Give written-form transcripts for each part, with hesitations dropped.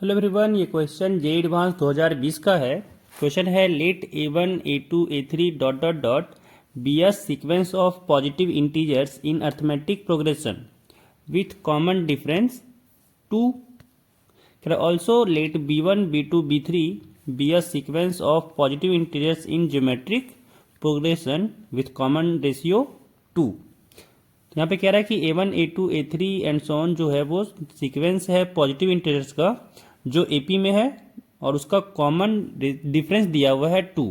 Hello everyone, ये question J advance 2020 का है। क्वेश्चन है let a1 a2 a3 dot dot dot be a sequence of positive integers in arithmetic progression with common difference 2। Also let b1 b2 b3 be a sequence of positive integers in geometric progression with common ratio 2। यहाँ पे कह रहा है कि a1 a2 a3 and so on जो है वो sequence है पॉजिटिव इंटीजर्स का जो AP में है और उसका कॉमन डिफरेंस दिया हुआ है 2।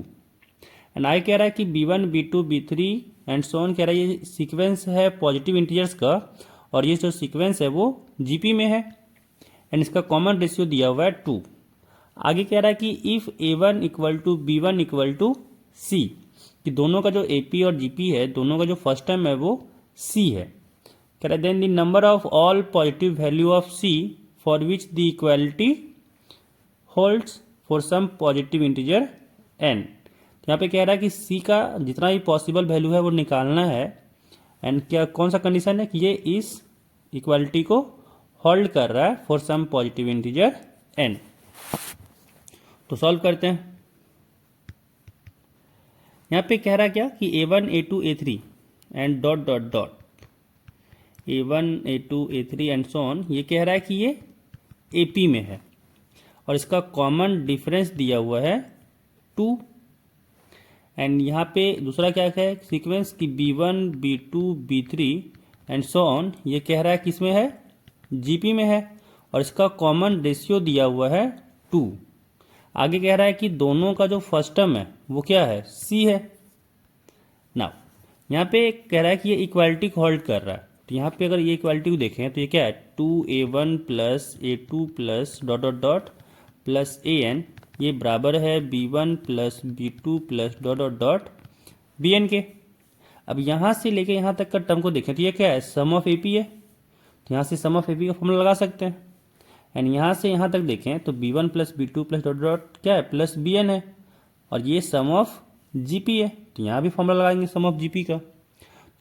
एंड आई कह रहा है कि b1 b2 b3 and so on कह रहा है ये सीक्वेंस है पॉजिटिव इंटीजर्स का और ये जो सीक्वेंस है वो GP में है एंड इसका कॉमन रेशियो दिया हुआ है 2। आगे कह रहा है कि if a1 equal to b1 equal to C, कि दोनों का जो AP और GP है दोनों का जो फर्स्ट टर्म है वो C है। कह रहा है then the number of all positive value of C for which the equality holds for some positive integer n। यहाँ पे कह रहा है कि C का जितना भी पॉसिबल वैल्यू है वो निकालना है एंड क्या कौन सा कंडीशन है कि ये इस इक्वालिटी को होल्ड कर रहा है for some positive integer n। तो सॉल्व करते हैं। यहाँ पे कह रहा है क्या कि a1 a2 a3 and dot dot dot a1 a2 a3 and so on, ये कह रहा है कि ये AP में है और इसका कॉमन डिफरेंस दिया हुआ है 2। एंड यहाँ पे दूसरा क्या है सीक्वेंस कि b1 b2 b3 and so on, ये कह रहा है किसमें है GP में है और इसका कॉमन रेशियो दिया हुआ है 2। आगे कह रहा है कि दोनों का जो फर्स्ट टर्म है वो क्या है C है। नाउ यहाँ पे कह रहा है कि ये इक्वालिटी को होल्ड कर रहा है, तो यहाँ पे अगर ये इक्वालिटी को देखें तो ये क्या है 2a1 plus a2 plus dot dot dot plus an, ये बराबर है b1 plus b2 plus dot dot dot bn के। अब यहाँ से लेके यहाँ तक का टर्म को देखें तो ये क्या है सम ऑफ AP है, तो यहाँ से सम ऑफ AP का फॉर्मूला लगा सकते हैं। एंड यहाँ से यहाँ तक देखें तो b1 plus b2 plus dot dot क्या है प्लस bn है और ये सम ऑफ GP है, तो यहाँ भी फॉर्मूला लगाएंगे सम ऑफ GP का।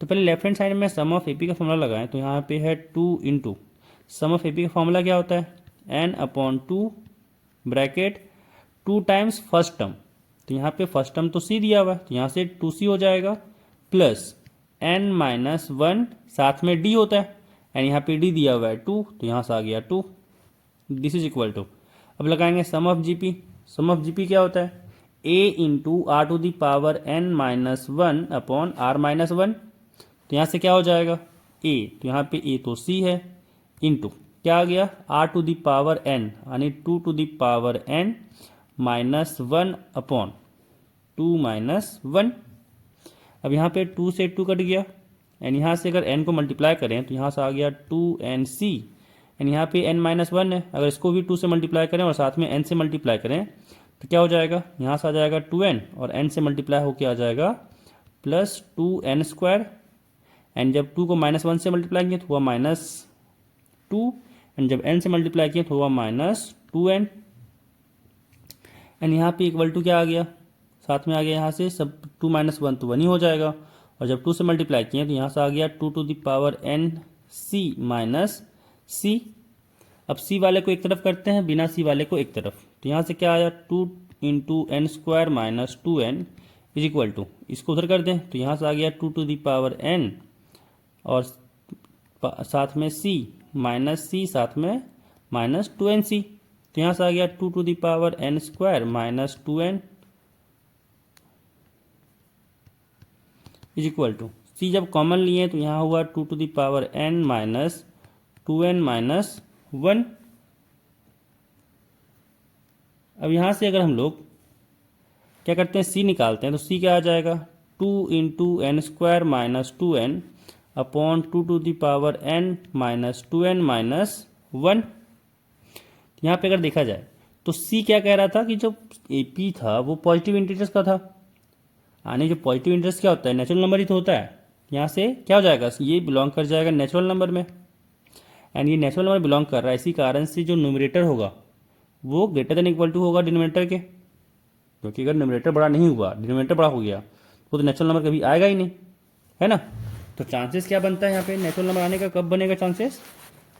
तो पहले लेफ्ट हैंड साइड में सम ऑफ AP का फॉर्मूला लगाएं तो यहाँ पे है 2 इंटू सम ऑफ AP का फॉर्मूला क्या होता है n upon 2 bracket 2 times first term, तो यहाँ पे फर्स्ट टर्म तो C दिया हुआ है तो यहाँ से 2C हो जाएगा प्लस n माइनस 1 साथ में D होता है एंड यहाँ पे D दिया हुआ है 2 तो यहाँ से आ गया 2। दिस इज इक्वल टू, अब लगाएंगे sum of GP। Sum of GP क्या होता है a into r to the power n minus 1 upon r minus 1, तो यहाँ से क्या हो जाएगा a, तो यहाँ पे a तो C है इंटू क्या आ गया r to the power n यानी 2 to the power n minus 1 upon 2 minus 1। अब यहाँ पे 2 से 2 कट गया एंड यहाँ से अगर n को मल्टीप्लाई करें तो यहाँ से आ गया 2nc एंड यहाँ पे n माइनस 1 है, अगर इसको भी 2 से मल्टीप्लाई करें और साथ में n से मल्टीप्लाई करें तो क्या हो जाएगा यहाँ से आ जाएगा 2n और n से मल्टीप्लाई होके आ जाएगा प्लस 2n स्क्वायर एंड जब 2 को माइनस 1 से मल्टीप्लाई किया तो हुआ माइनस 2 एंड जब n से मल्टीप्लाई किया तो हुआ माइनस 2n एंड यहाँ पे इक्वल टू क्या आ गया साथ में आ गया यहाँ से सब 2 माइनस 1 तो 1 ही हो जाएगा और जब 2 से मल्टीप्लाई किया तो यहाँ से आ गया 2 to the power n c minus c। अब C वाले को एक तरफ करते हैं बिना C वाले को एक तरफ, तो यहाँ से क्या आया 2 into n square minus 2n is equal to, इसको उधर कर दें तो यहाँ से आ गया 2 टू द पावर n और साथ में C माइनस C साथ में माइनस 2nc, तो यहाँ से आ गया 2 to the power n square minus 2n is equal to C जब कॉमन लिए तो यहाँ हुआ 2 to the power n minus 2n minus 1। अब यहाँ से अगर हम लोग क्या करते हैं C निकालते हैं तो C क्या आ जाएगा 2 into n square minus 2n upon 2 to the power n minus 2n minus 1। यहाँ पे अगर देखा जाए तो C क्या कह रहा था कि जो AP था वो पॉजिटिव इंटीजर्स का था, यानी जो पॉजिटिव इंटीजर्स क्या होता है नेचुरल नंबर ही तो होता है। यहाँ से क्या हो जाएगा ये बिलोंग कर जाएगा नेचुरल नंबर में एंड ये नेचुरल नंबर बिलोंग कर रहा है, इसी कारण से जो न्यूमरेटर होगा वो ग्रेटर देन इक्वल टू होगा डिनोमिनेटर के, क्योंकि अगर न्यूमरेटर बड़ा नहीं हुआ डिनोमिनेटर बड़ा हो गया वो तो नेचुरल नंबर कभी आएगा ही नहीं, है ना। तो चांसेस क्या बनता है यहाँ पे नेचुरल नंबर आने का, कब बनेगा चांसेस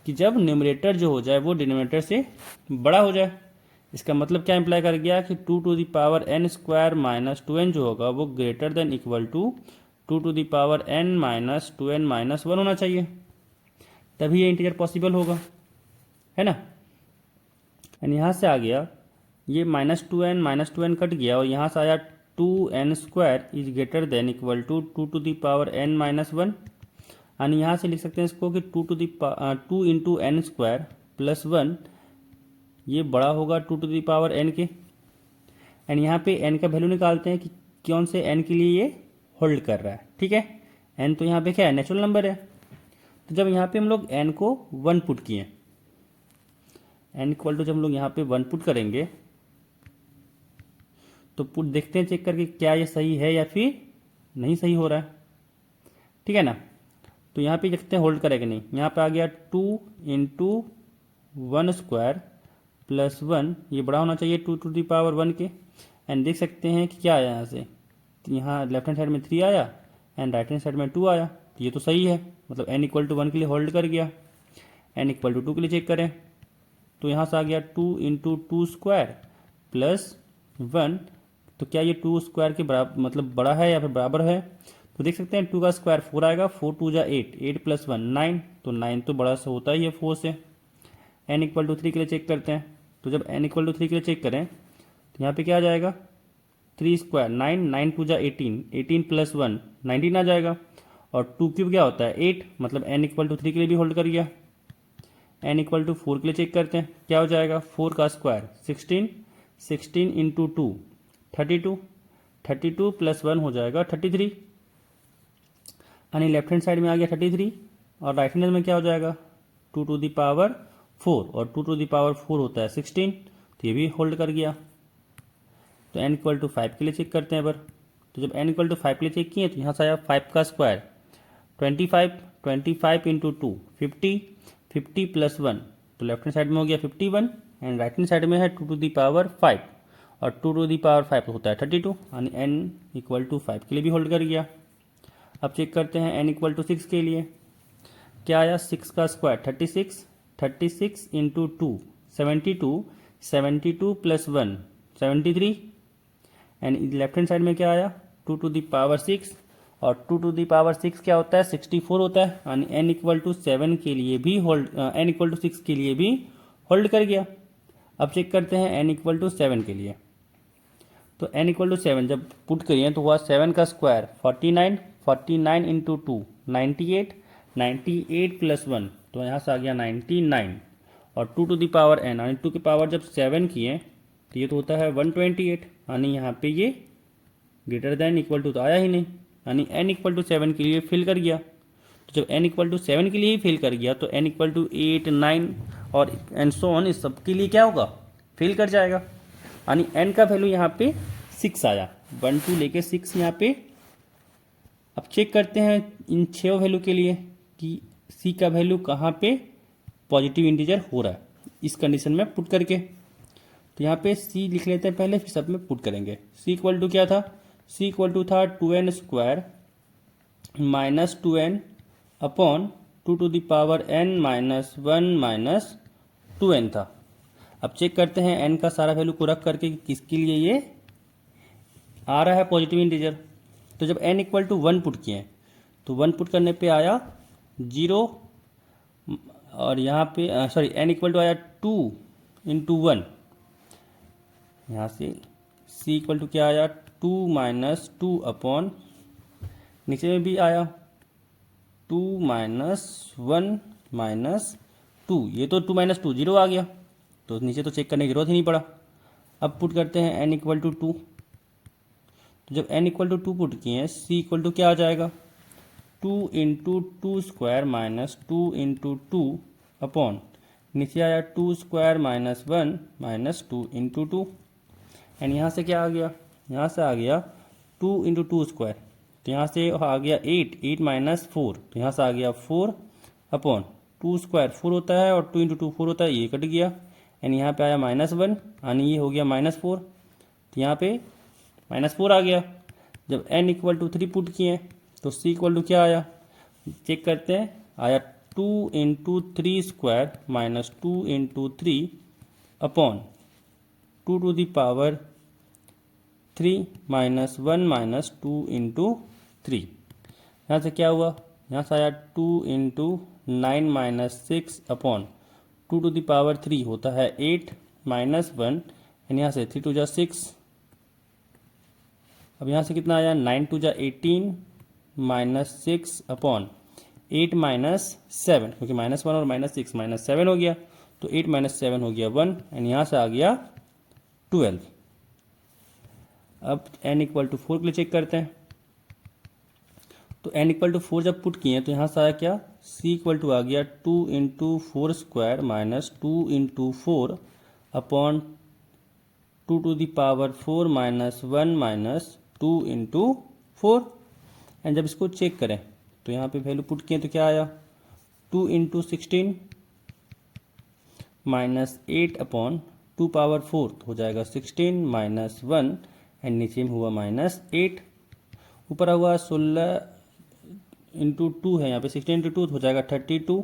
कि जब न्यूमरेटर जो हो जाए वो डिनोमिनेटर से बड़ा हो जाए। इसका मतलब क्या इम्प्लाई कर गया कि 2n² माइनस 2n जो होगा वो greater than equal to 2n minus 2n minus 1 होना चाहिए, तभी ये इंटीजर पॉसिबल होगा, है ना। एंड यहाँ से आ गया ये -2n कट गया और यहाँ से आया 2n² is greater than equal to 2n minus 1। यानी यहाँ से लिख सकते हैं इसको कि 2 इंटू n स्क्वायर प्लस 1 ये बड़ा होगा 2n के। एंड यहाँ पे n का वैल्यू निकालते हैं कि कौन से n के लिए ये होल्ड कर रहा है, ठीक है। n तो यहाँ पे क्या है, नेचुरल नंबर है। तो जब यहाँ पे हम लोग n को 1 पुट किए, n इक्वल टू जब हम लोग यहाँ पे 1 पुट करेंगे तो पुट देखते हैं चेक करके क्या ये सही है या फिर नहीं सही हो रहा है, ठीक है ना। तो यहाँ पे देखते हैं होल्ड करेगा नहीं। यहाँ पे आ गया 2 इंटू 1 स्क्वायर प्लस 1, ये बड़ा होना चाहिए 2 के। एंड देख सकते हैं कि क्या आया यहाँ से, तो यहाँ लेफ्ट हैंड साइड में 3 आया एंड राइट हैंड साइड में 2 आया, तो ये तो सही है, मतलब n इक्वल टू 1 के लिए होल्ड कर गया। n इक्वल टू 2 के लिए चेक करें तो यहाँ से आ गया 2 इंटू 2 स्क्वायर प्लस 1, तो क्या ये 2 स्क्वायर के बराबर मतलब बड़ा है या फिर बराबर है। तो देख सकते हैं 2 का स्क्वायर 4 आएगा, 4 2 जा 8, 8 प्लस 1 9, तो 9 तो बड़ा सा होता ही है 4 से। n इक्वल टू 3 के लिए चेक करते हैं, तो जब n इक्वल टू 3 के लिए चेक करें तो यहाँ पे क्या आ जाएगा 3 स्क्वायर 9, 9 2 जा 18, 18 प्लस 1 19 आ जाएगा। और 2 क्यूब क्या होता है 8, मतलब n इक्वल टू 3 के लिए भी होल्ड कर गया। n इक्वल टू 4 के लिए चेक करते हैं, क्या हो जाएगा 4 का स्क्वायर 16, 16 इंटू 2 32, 32 प्लस 1 हो जाएगा 33, यानी लेफ्ट हैंड साइड में आ गया 33 और राइट हैंड में क्या हो जाएगा 2 टू दी पावर 4, और 2 टू दी पावर 4 होता है 16, तो ये भी होल्ड कर गया। तो n इक्वल टू 5 के लिए चेक करते हैं पर, तो जब n इक्वल टू 5 के लिए चेक किए तो यहाँ से आया 5 का स्क्वायर 25, 25 इंटू 2 50, 50 प्लस 1, तो लेफ्ट हैंड साइड में हो गया 51 एंड राइट हैंड साइड में है 2 टू दी पावर 5, और 2 टू दी पावर 5 होता है 32, यानी n इक्वल टू 5 के लिए भी होल्ड कर गया। अब चेक करते हैं n इक्वल टू 6 के लिए, क्या आया 6 का square 36, 36 into 2 72, 72 plus 1 73, and left hand side में क्या आया 2 टू दी पावर 6, और 2 टू दी पावर 6 क्या होता है 64 होता है, यानी n इक्वल टू 7 के लिए भी होल्ड, n इक्वल टू 6 के लिए भी होल्ड कर गया। अब चेक करते हैं n इक्वल टू 7 के लिए, तो n इक्वल टू 7 जब पुट करिए तो हुआ 7 का स्क्वायर 49, 49 इंटू 2 98, 98 प्लस 1, तो यहाँ से आ गया 99, और 2 टू दी पावर n, यानी 2 की पावर जब 7 किए तो ये तो होता है 128, यानी यहाँ पे ये ग्रेटर देन इक्वल टू तो आया ही नहीं, यानी n इक्वल टू 7 के लिए फिल कर गया। तो जब n इक्वल टू 7 के लिए ही फिल कर गया तो n इक्वल टू 8 9 और एंड सो ऑन इस सब के लिए क्या होगा फिल कर जाएगा, यानी n का वैल्यू यहाँ पे 6 आया, 1 2 लेके 6 यहाँ पे। अब चेक करते हैं इन 6 वैल्यू के लिए कि c का वैल्यू कहाँ पे पॉजिटिव इंटीजर हो रहा है, इस कंडीशन में पुट करके। तो यहाँ पे c लिख लेते हैं पहले, फिर सब में पुट करेंगे। c इक्वल टू क्या था, c इक्वल टू था 2n square minus 2n upon 2 to the power n minus 1 minus 2n था। अब चेक करते हैं n का सारा वैल्यू को रख करके किसके लिए ये आ रहा है पॉजिटिव इंटीजर। तो जब n इक्वल टू 1 पुट किए तो 1 पुट करने पे आया 0, और यहाँ पे सॉरी n इक्वल टू आया 2 इंटू 1, यहाँ से c इक्वल टू क्या आया 2 माइनस 2 अपॉन नीचे में भी आया 2 माइनस 1 माइनस 2, ये तो 2 माइनस 2 0 आ गया, तो नीचे तो चेक करने की जरूरत ही नहीं पड़ा। अब पुट करते हैं n इक्वल टू 2, तो जब n इक्वल टू 2 पुट किए हैं c इक्वल टू क्या आ जाएगा 2 into 2 square minus 2 into 2 upon नीचे आया 2 square minus 1 minus 2 into 2, and यहाँ से क्या आ गया, यहाँ से आ गया 2 इंटू 2 स्क्वायर, तो यहाँ से आ गया 8, 8 माइनस 4, तो यहाँ से आ गया 4 अपॉन 2 स्क्वायर 4 होता है और 2 इंटू 2 4 होता है, ये कट गया, एंड यहाँ पे आया -1, यानी ये हो गया -4, तो यहाँ पे -4 आ गया। जब n इक्वल टू 3 पुट किए तो c इक्वल टू क्या आया चेक करते हैं, आया 2 into 3 square minus 2 into 3 upon 2 to the power 3 minus 1 minus 2 into 3। यहाँ से क्या हुआ, यहाँ से आया 2 into 9 minus 6 upon 2 to the power 3 होता है 8 माइनस 1 एंड यहाँ से 3 टू जा 6। अब यहाँ से कितना आया 9 टू जा 18 माइनस 6 अपॉन 8 माइनस 7, क्योंकि -1 और -6 -7 हो गया, तो 8 माइनस 7 हो गया 1 एंड यहाँ से आ गया 12। अब n इक्वल टू 4 के लिए चेक करते हैं। तो n इक्वल टू 4 जब पुट किए तो यहाँ से आया क्या, c इक्वल टू आ गया 2 into 4 square minus 2 into 4 upon 2 to the power 4 minus 1 minus 2 into 4। And जब इसको चेक करें तो यहाँ पे वैल्यू पुट किए तो क्या आया, 2 इंटू 16 माइनस 8 अपॉन 2 पावर 4 हो जाएगा 16 माइनस 1 एंड नीचे में हुआ -8। ऊपर हुआ 16 इंटू 2 है, यहाँ पे 16 इंटू 2 हो जाएगा 32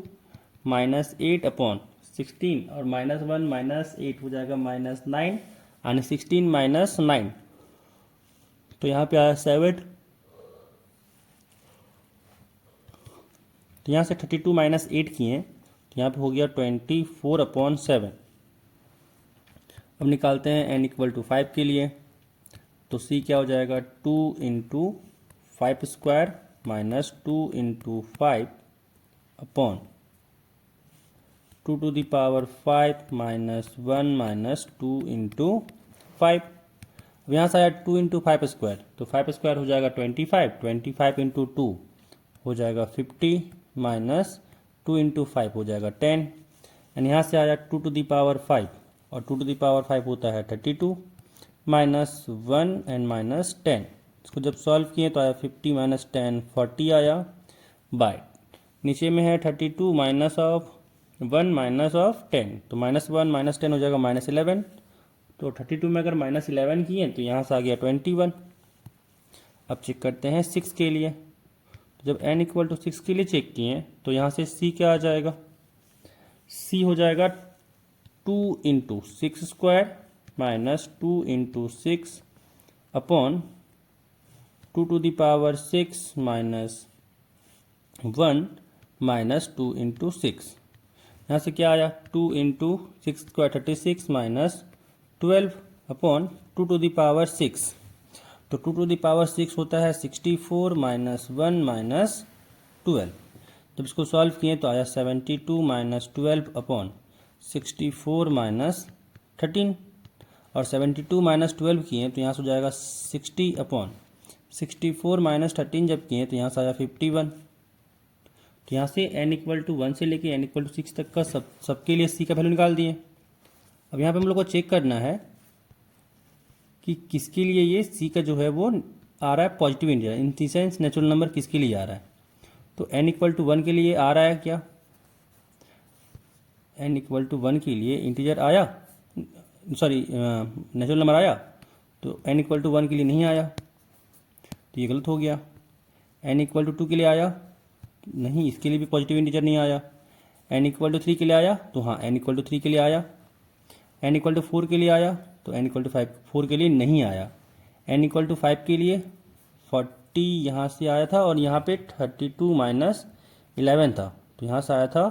माइनस 8 अपॉन 16 और -1 माइनस 8 हो जाएगा -9 यानी 16 माइनस 9, तो यहाँ पे आया 7। तो यहाँ से 32 माइनस 8 किए तो यहाँ पे हो गया 24 अपॉन 7। अब निकालते हैं n इक्वल टू 5 के लिए, तो c क्या हो जाएगा 2 into 5 square minus 2 into 5 upon 2 to the power 5 minus 1 minus 2 into 5। अब यहाँ से आया 2 इंटू 5 स्क्वायर, तो 5 स्क्वायर हो जाएगा 25 इंटू 2 हो जाएगा 50 माइनस 2 इंटू 5 हो जाएगा 10 एंड यहाँ से आया 2 टू द पावर 5 और 2 टू द पावर 5 होता है 32 माइनस 1 एंड माइनस 10। इसको जब सॉल्व किए तो आया 50 माइनस 10 40 आया बाय, नीचे में है 32 माइनस ऑफ 1 माइनस ऑफ 10, तो -1 माइनस 10 हो जाएगा -11। तो 32 में अगर -11 किए तो यहाँ से आ गया 21। अब चेक करते हैं 6 के लिए, तो जब n इक्वल टू 6 के लिए चेक किए तो यहाँ से c क्या आ जाएगा, c हो जाएगा 2 into 6 square minus 2 into 6 upon 2 to the power 6 minus 1 minus 2 into 6। यहाँ से क्या आया 2 into 6 square 36 minus 12 upon 2 to the power 6, तो 2 टू द पावर 6 होता है 64 माइनस 1 माइनस 12। जब इसको सॉल्व किए तो आया 72 माइनस 12 अपॉन 64 माइनस 13 और 72 माइनस 12 किए तो यहाँ से हो जाएगा 60 अपॉन 64 माइनस 13 जब किए तो यहाँ से आया 51। तो यहाँ से n इक्वल टू 1 से लेके n इक्वल टू 6 तक का सबके लिए c का वैल्यू निकाल दिए। अब यहाँ पे हम लोग को चेक करना है कि किसके लिए ये c का जो है वो आ रहा है positive integer, in the sense natural number किसके लिए आ रहा है। तो n इक्वल टू 1 के लिए आ रहा है क्या, n इक्वल टू 1 के लिए इंटीजर आया, सॉरी नेचुरल नंबर आया, तो n इक्वल टू 1 के लिए नहीं आया, तो ये गलत हो गया। n इक्वल टू 2 के लिए आया नहीं, इसके लिए भी पॉजिटिव इंटीजर नहीं आया। n इक्वल टू 3 के लिए आया, तो हाँ n इक्वल टू 3 के लिए आया। n इक्वल टू 4 के लिए आया, तो n इक्वल टू 4 के लिए नहीं आया। n इक्वल टू 5 के लिए 40 यहाँ से आया था और यहाँ पे 32 माइनस 11 था, तो यहाँ से आया था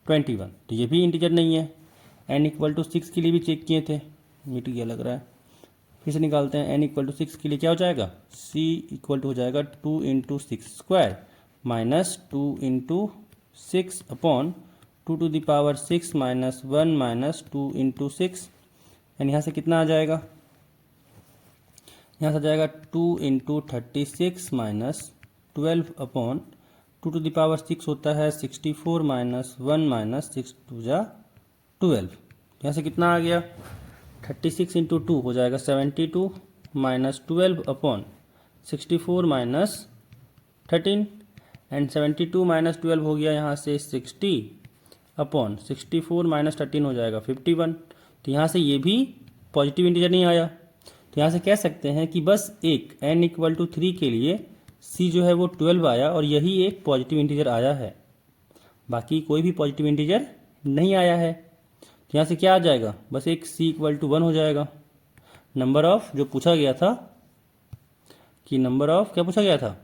21, तो ये भी इंटीजर नहीं है। n इक्वल टू 6 के लिए भी चेक किए थे, मिट गया लग रहा है, फिर से निकालते हैं। n इक्वल टू 6 के लिए क्या हो जाएगा, c इक्वल टू हो जाएगा 2 into 6 square minus 2 into 6 upon 2 to the power 6 minus 1 minus 2 into 6 and यहाँ से कितना आ जाएगा, यहाँ से आ जाएगा 2 into 36 minus 12 upon 2 to the power 6 होता है 64 माइनस 1 माइनस 6 टू जा 12। यहाँ से कितना आ गया 36 इंटू 2 हो जाएगा 72 minus 12 upon 64 minus 13 and 72 minus 12 हो गया यहाँ से 60 अपॉन 64 माइनस 13 हो जाएगा 51। तो यहाँ से ये भी पॉजिटिव इंटीजर नहीं आया, तो यहाँ से कह सकते हैं कि बस एक n इक्वल टू 3 के लिए c जो है वो 12 आया और यही एक पॉजिटिव इंटीजर आया है। बाकी कोई भी पॉजिटिव इंटीजर नहीं आया है। तो यहाँ से क्या आ जाएगा, बस एक c इक्वल टू 1 हो जाएगा। नंबर ऑफ जो पूछा गया था कि नंबर ऑफ क्या पूछा गया था,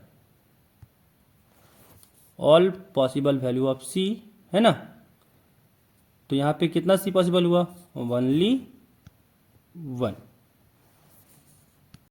all possible value of c, है ना। तो यहाँ पे कितना c पॉसिबल हुआ, ओनली 1।